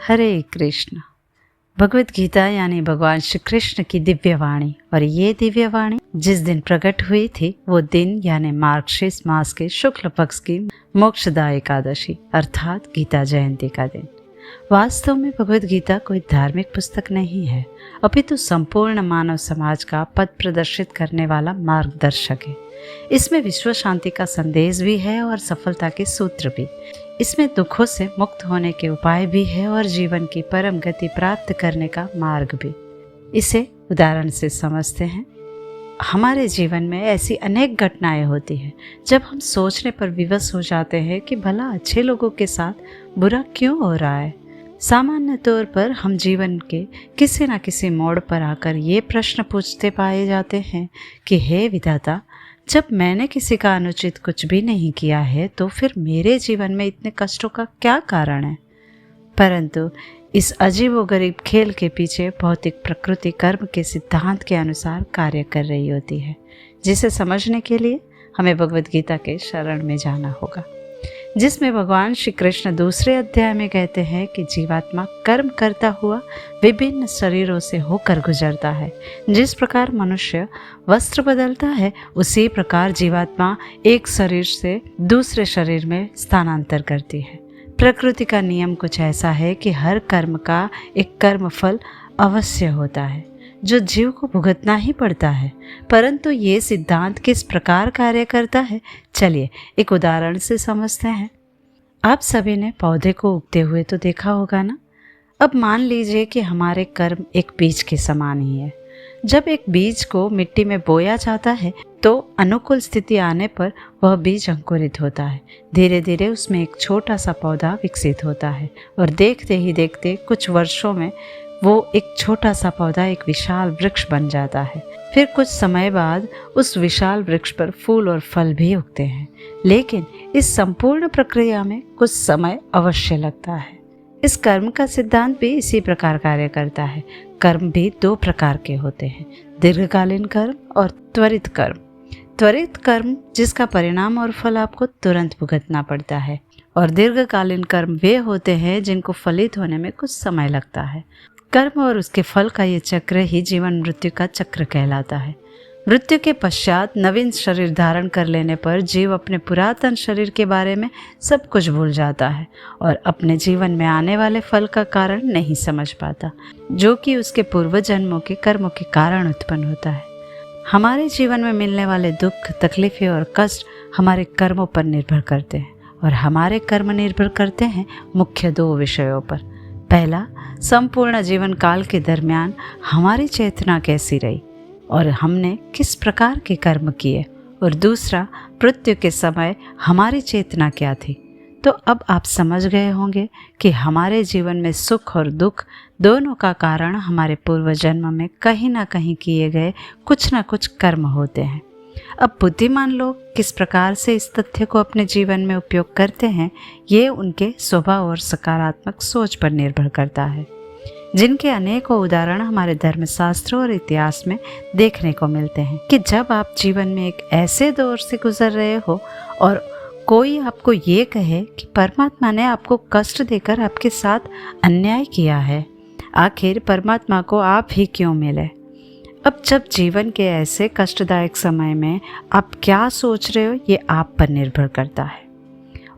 हरे कृष्ण। भगवत गीता यानी भगवान श्री कृष्ण की दिव्य वाणी, और ये दिव्य वाणी जिस दिन प्रकट हुई थी वो दिन यानी मार्गशीर्ष मास के शुक्ल पक्ष की मोक्षदा एकादशी अर्थात गीता जयंती का दिन। वास्तव में भगवत गीता कोई धार्मिक पुस्तक नहीं है, अपितु संपूर्ण मानव समाज का पथ प्रदर्शित करने वाला मार्गदर्शक है। इसमें विश्व शांति का संदेश भी है और सफलता के सूत्र भी। इसमें दुखों से मुक्त होने के उपाय भी है और जीवन की परम गति प्राप्त करने का मार्ग भी। इसे उदाहरण से समझते हैं। हमारे जीवन में ऐसी अनेक घटनाएं होती हैं जब हम सोचने पर विवश हो जाते हैं कि भला अच्छे लोगों के साथ बुरा क्यों हो रहा है। सामान्य तौर पर हम जीवन के किसी न किसी मोड़ पर आकर ये प्रश्न पूछते पाए जाते हैं कि हे विधाता, जब मैंने किसी का अनुचित कुछ भी नहीं किया है तो फिर मेरे जीवन में इतने कष्टों का क्या कारण है। परंतु इस अजीबोगरीब खेल के पीछे भौतिक प्रकृति कर्म के सिद्धांत के अनुसार कार्य कर रही होती है, जिसे समझने के लिए हमें भगवत गीता के शरण में जाना होगा, जिसमें भगवान श्री कृष्ण दूसरे अध्याय में कहते हैं कि जीवात्मा कर्म करता हुआ विभिन्न शरीरों से होकर गुजरता है। जिस प्रकार मनुष्य वस्त्र बदलता है उसी प्रकार जीवात्मा एक शरीर से दूसरे शरीर में स्थानांतर करती है। प्रकृति का नियम कुछ ऐसा है कि हर कर्म का एक कर्म फल अवश्य होता है जो जीव को भुगतना ही पड़ता है। परंतु ये सिद्धांत किस प्रकार कार्य करता है, चलिए एक उदाहरण से समझते हैं। आप सभी ने पौधे को उगते हुए तो देखा होगा ना। अब मान लीजिए कि हमारे कर्म एक बीज के समान ही है। जब एक बीज को मिट्टी में बोया जाता है तो अनुकूल स्थिति आने पर वह बीज अंकुरित होता है। धीरे धीरे उसमें एक छोटा सा पौधा विकसित होता है और देखते ही देखते कुछ वर्षों में वो एक छोटा सा पौधा एक विशाल वृक्ष बन जाता है। फिर कुछ समय बाद उस विशाल वृक्ष पर फूल और फल भी उगते हैं। लेकिन इस संपूर्ण प्रक्रिया में कुछ समय अवश्य लगता है। इस कर्म का सिद्धांत भी इसी प्रकार कार्य करता है। कर्म भी दो प्रकार के होते हैं, दीर्घकालीन कर्म और त्वरित कर्म। त्वरित कर्म जिसका परिणाम और फल आपको तुरंत भुगतना पड़ता है, और दीर्घकालीन कर्म वे होते हैं जिनको फलित होने में कुछ समय लगता है। कर्म और उसके फल का ये चक्र ही जीवन मृत्यु का चक्र कहलाता है। मृत्यु के पश्चात नवीन शरीर धारण कर लेने पर जीव अपने पुरातन शरीर के बारे में सब कुछ भूल जाता है और अपने जीवन में आने वाले फल का कारण नहीं समझ पाता, जो कि उसके पूर्व जन्मों के कर्मों के कारण उत्पन्न होता है। हमारे जीवन में मिलने वाले दुख, तकलीफें और कष्ट हमारे कर्मों पर निर्भर करते हैं, और हमारे कर्म निर्भर करते हैं मुख्य दो विषयों पर। पहला, संपूर्ण जीवन काल के दरमियान हमारी चेतना कैसी रही और हमने किस प्रकार के कर्म किए, और दूसरा, मृत्यु के समय हमारी चेतना क्या थी। तो अब आप समझ गए होंगे कि हमारे जीवन में सुख और दुख दोनों का कारण हमारे पूर्व जन्म में कहीं ना कहीं किए गए कुछ ना कुछ कर्म होते हैं। अब बुद्धिमान लोग किस प्रकार से इस तथ्य को अपने जीवन में उपयोग करते हैं, ये उनके स्वभाव और सकारात्मक सोच पर निर्भर करता है, जिनके अनेकों उदाहरण हमारे धर्मशास्त्र और इतिहास में देखने को मिलते हैं कि जब आप जीवन में एक ऐसे दौर से गुजर रहे हो और कोई आपको ये कहे कि परमात्मा ने आपको कष्ट देकर आपके साथ अन्याय किया है, आखिर परमात्मा को आप ही क्यों मिले। अब जब जीवन के ऐसे कष्टदायक समय में आप क्या सोच रहे हो ये आप पर निर्भर करता है।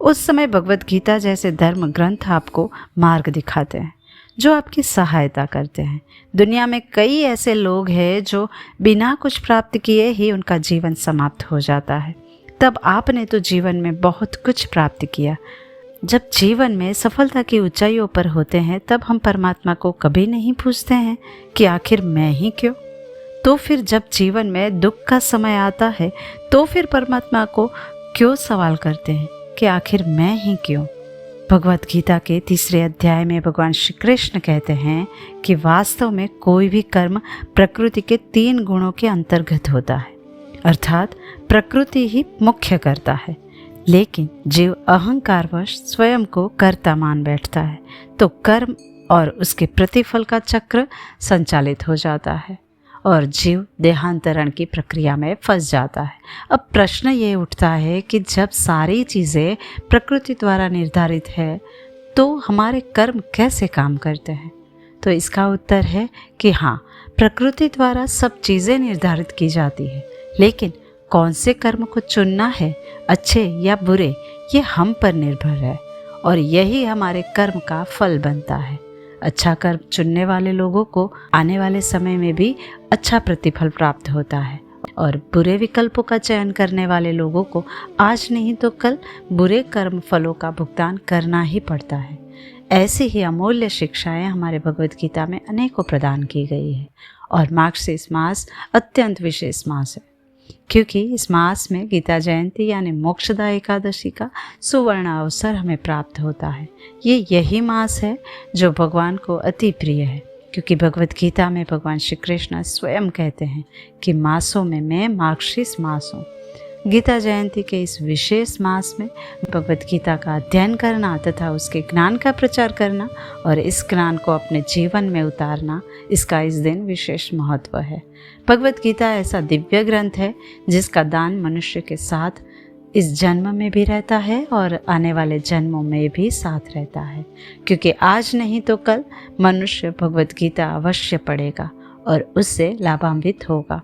उस समय भगवत गीता जैसे धर्म ग्रंथ आपको मार्ग दिखाते हैं, जो आपकी सहायता करते हैं। दुनिया में कई ऐसे लोग हैं जो बिना कुछ प्राप्त किए ही उनका जीवन समाप्त हो जाता है। तब आपने तो जीवन में बहुत कुछ प्राप्त किया। जब जीवन में सफलता की ऊंचाइयों पर होते हैं तब हम परमात्मा को कभी नहीं पूछते हैं कि आखिर मैं ही क्यों। तो फिर जब जीवन में दुख का समय आता है तो फिर परमात्मा को क्यों सवाल करते हैं कि आखिर मैं ही क्यों। भगवत गीता के तीसरे अध्याय में भगवान श्री कृष्ण कहते हैं कि वास्तव में कोई भी कर्म प्रकृति के 3 गुणों के अंतर्गत होता है, अर्थात प्रकृति ही मुख्य करता है, लेकिन जीव अहंकारवश स्वयं को कर्ता मान बैठता है तो कर्म और उसके प्रतिफल का चक्र संचालित हो जाता है और जीव देहांतरण की प्रक्रिया में फंस जाता है। अब प्रश्न ये उठता है कि जब सारी चीज़ें प्रकृति द्वारा निर्धारित है तो हमारे कर्म कैसे काम करते हैं? तो इसका उत्तर है कि हाँ, प्रकृति द्वारा सब चीज़ें निर्धारित की जाती है, लेकिन कौन से कर्म को चुनना है, अच्छे या बुरे, ये हम पर निर्भर है और यही हमारे कर्म का फल बनता है। अच्छा कर्म चुनने वाले लोगों को आने वाले समय में भी अच्छा प्रतिफल प्राप्त होता है और बुरे विकल्पों का चयन करने वाले लोगों को आज नहीं तो कल बुरे कर्म फलों का भुगतान करना ही पड़ता है। ऐसी ही अमूल्य शिक्षाएं हमारे भगवद गीता में अनेकों प्रदान की गई है और मार्गशीर्ष मास अत्यंत विशेष मास है, क्योंकि इस मास में गीता जयंती यानी मोक्षदा एकादशी का सुवर्ण अवसर हमें प्राप्त होता है। ये यही मास है जो भगवान को अति प्रिय है, क्योंकि भगवद गीता में भगवान श्री कृष्ण स्वयं कहते हैं कि मासों में मैं मार्गशीर्ष मास हूँ। गीता जयंती के इस विशेष मास में भगवद गीता का अध्ययन करना तथा उसके ज्ञान का प्रचार करना और इस ज्ञान को अपने जीवन में उतारना, इसका इस दिन विशेष महत्व है। भगवद गीता ऐसा दिव्य ग्रंथ है जिसका दान मनुष्य के साथ इस जन्म में भी रहता है और आने वाले जन्मों में भी साथ रहता है, क्योंकि आज नहीं तो कल मनुष्य भगवद गीता अवश्य पढ़ेगा और उससे लाभान्वित होगा।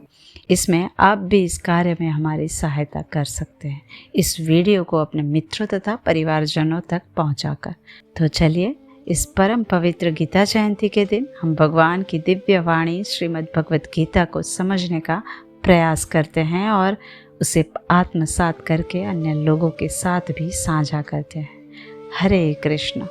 इसमें आप भी इस कार्य में हमारी सहायता कर सकते हैं, इस वीडियो को अपने मित्रों तथा परिवारजनों तक पहुंचाकर। तो चलिए, इस परम पवित्र गीता जयंती के दिन हम भगवान की दिव्य वाणी श्रीमद् भगवद गीता को समझने का प्रयास करते हैं और उसे आत्मसात करके अन्य लोगों के साथ भी साझा करते हैं। हरे कृष्ण।